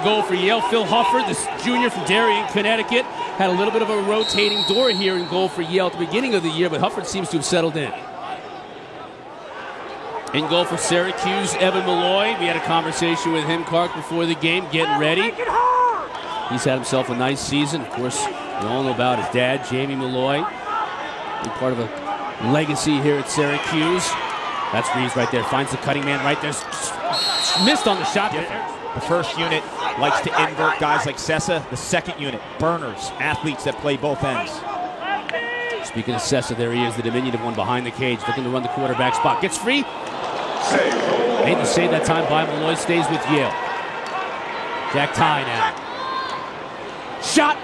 Goal for Yale. Phil Huffard, this junior from Darien, Connecticut, had a little bit of a rotating door here in goal for Yale at the beginning of the year, but Huffard seems to have settled in. In goal for Syracuse, Evan Malloy. We had a conversation with him, Clark, before the game, getting ready. He's had himself a nice season. Of course, we all know about his dad, Jamie Malloy. He's part of a legacy here at Syracuse. That's Reeves right there. Finds the cutting man right there. Missed on the shot. The first unit likes to invert guys like Sessa. The second unit, burners, athletes that play both ends. Speaking of Sessa, there he is, the diminutive one behind the cage, looking to run the quarterback spot. Gets free. Made the save that time by Malloy, stays with Yale. Jack Ty now. Shot!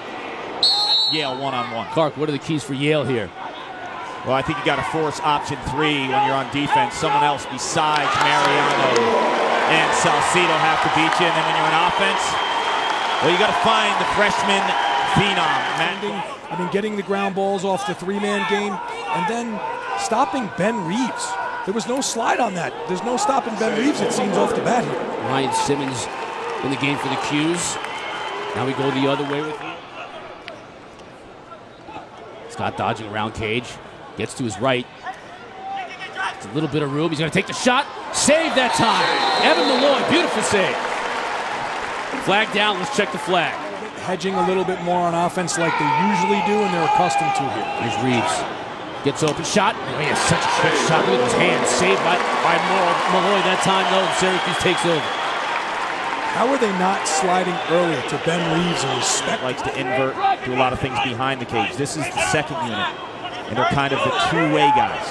Yale one-on-one. Clark, what are the keys for Yale here? Well, I think you got to force option 3 when you're on defense. Someone else besides Mariano and Salcido have to beat you. And then when you're on offense, well, you got to find the freshman phenom. Getting the ground balls off the 3-man game and then stopping Ben Reeves. There was no slide on that. There's no stopping Ben Reeves, it seems, off the bat here. Ryan Simmons in the game for the Qs. Now we go the other way with him. Scott dodging around cage. Gets to his right. It's a little bit of room. He's going to take the shot. Save that time. Evan Malloy, beautiful save. Flag down. Let's check the flag. Hedging a little bit more on offense like they usually do and they're accustomed to here. There's Reeves. Gets open shot. Oh, he has such a quick shot. Look at his hand. Saved by Malloy that time, though, and Syracuse takes over. How are they not sliding early to Ben Reeves and respect? Likes to invert, do a lot of things behind the cage. This is the second unit, and they're kind of the two-way guys.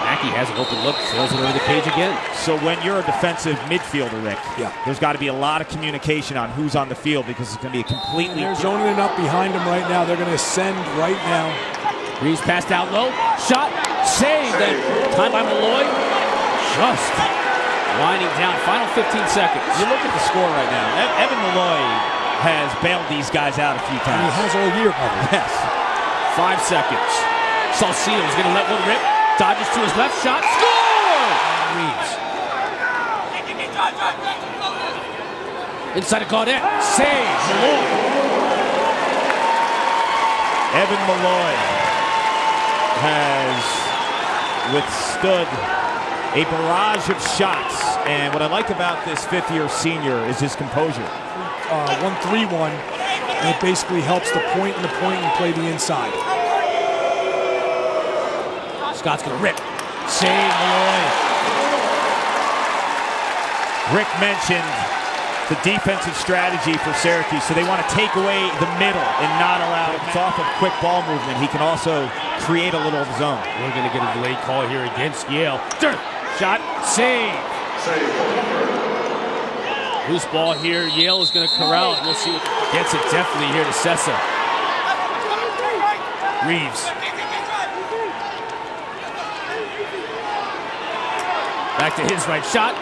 Mackey has an open look, throws it over the cage again. So when you're a defensive midfielder, Rick, there's got to be a lot of communication on who's on the field because it's going to be a completely... They're zoning it up behind him right now. They're going to send right now. Reeves passed out low. Shot. Save. That time by Malloy. Just winding down. Final 15 seconds. You look at the score right now. Evan Malloy has bailed these guys out a few times. And he has all year, brother. Yes. 5 seconds. Salcido is going to let one rip. Dodges to his left. Shot. Score! Reeves. Inside of Gaudette. Save. Malloy. Evan Malloy has withstood a barrage of shots. And what I like about this fifth-year senior is his composure. 1-3-1, and it basically helps the point and play the inside. Scott's going to rip. Save Malloy. Rick mentioned the defensive strategy for Syracuse, so they want to take away the middle and not allow it. It's off of quick ball movement. He can also create a little of his own. We're going to get a delayed call here against Yale. Shot, save. Loose ball here. Yale is going to corral it. We'll see what gets it definitely here to Sessa. Reeves. Back to his right shot.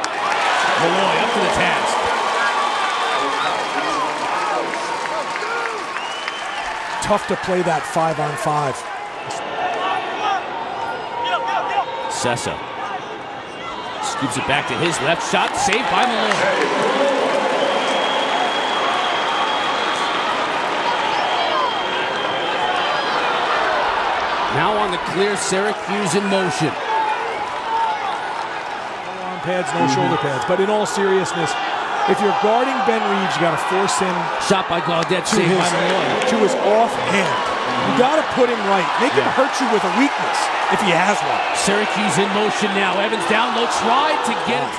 Malloy up to the task. Tough to play that 5-on-5. Sessa scoops it back to his left shot, saved by Malloy. Now on the clear, Syracuse in motion. No arm pads, no shoulder pads. But in all seriousness, if you're guarding Ben Reeves, you got to force him. Shot by Gaudette, saved by Malloy. To his offhand. You got to put him right. Make him hurt you with a weakness if he has one. Syracuse in motion now. Evans down low, tried to get it.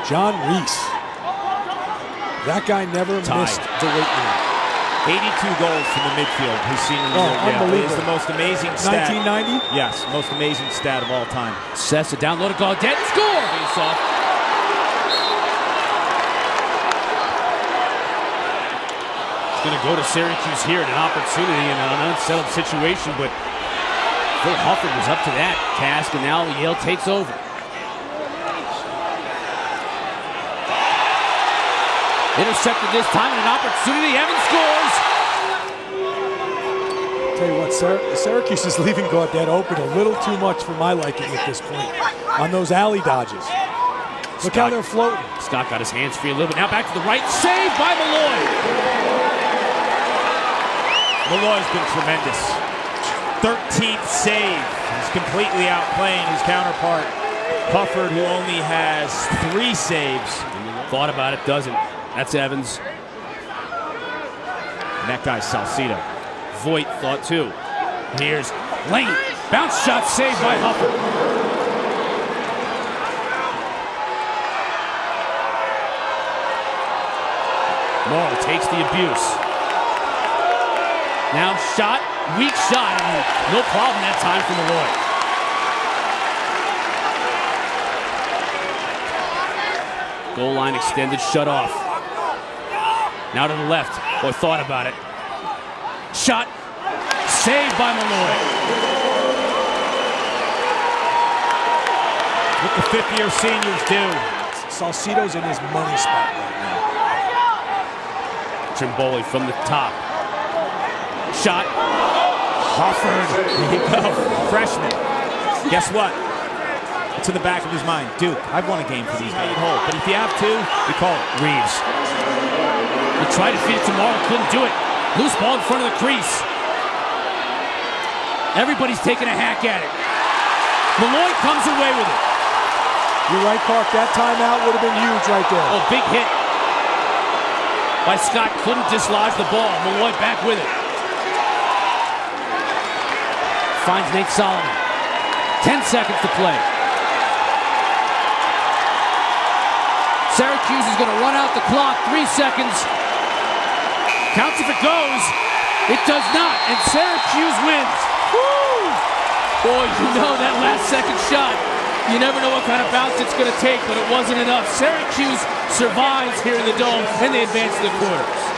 John Reese. That guy never missed the weight room. 82 goals from the midfield his senior year. Unbelievable. It's the most amazing stat. 1990? Yes, most amazing stat of all time. Sessa down low to Gaudette. Score! Face off. Going to go to Syracuse here, an opportunity in an unsettled situation, but Phil Huffard was up to that task, and now Yale takes over. Intercepted this time, and an opportunity. Evans scores! Tell you what, Syracuse is leaving Gaudette open a little too much for my liking at this point on those alley dodges. Look how they're floating. Scott got his hands free a little bit. Now back to the right. Save by Malloy. Malloy's been tremendous. 13th save. He's completely outplaying his counterpart, Huffard, who only has 3 saves. Thought about it, doesn't. That's Evans. And that guy's Salcido. Voigt thought too. Here's Lane. Bounce shot saved by Huffard. Morrow takes the abuse. Now shot, weak shot. No problem that time for Malloy. Goal line extended, shut off. Now to the left. Boy, thought about it. Shot, saved by Malloy. What the fifth-year seniors do. Salcido's in his money spot right now. Trimboli from the top. Shot. Huffard. There you go. Freshman. Guess what? It's in the back of his mind. Duke, I've won a game for these guys. But if you have 2, we call it. Reeves. He tried to feed it tomorrow, couldn't do it. Loose ball in front of the crease. Everybody's taking a hack at it. Malloy comes away with it. You're right, Clark. That timeout would have been huge right there. Oh, big hit by Scott. Couldn't dislodge the ball. Malloy back with it. Finds Nate Solomon. 10 seconds to play. Syracuse is going to run out the clock. 3 seconds. Counts if it goes. It does not. And Syracuse wins. Woo! Boy, you know that last second shot. You never know what kind of bounce it's going to take, but it wasn't enough. Syracuse survives here in the Dome, and they advance to the quarters.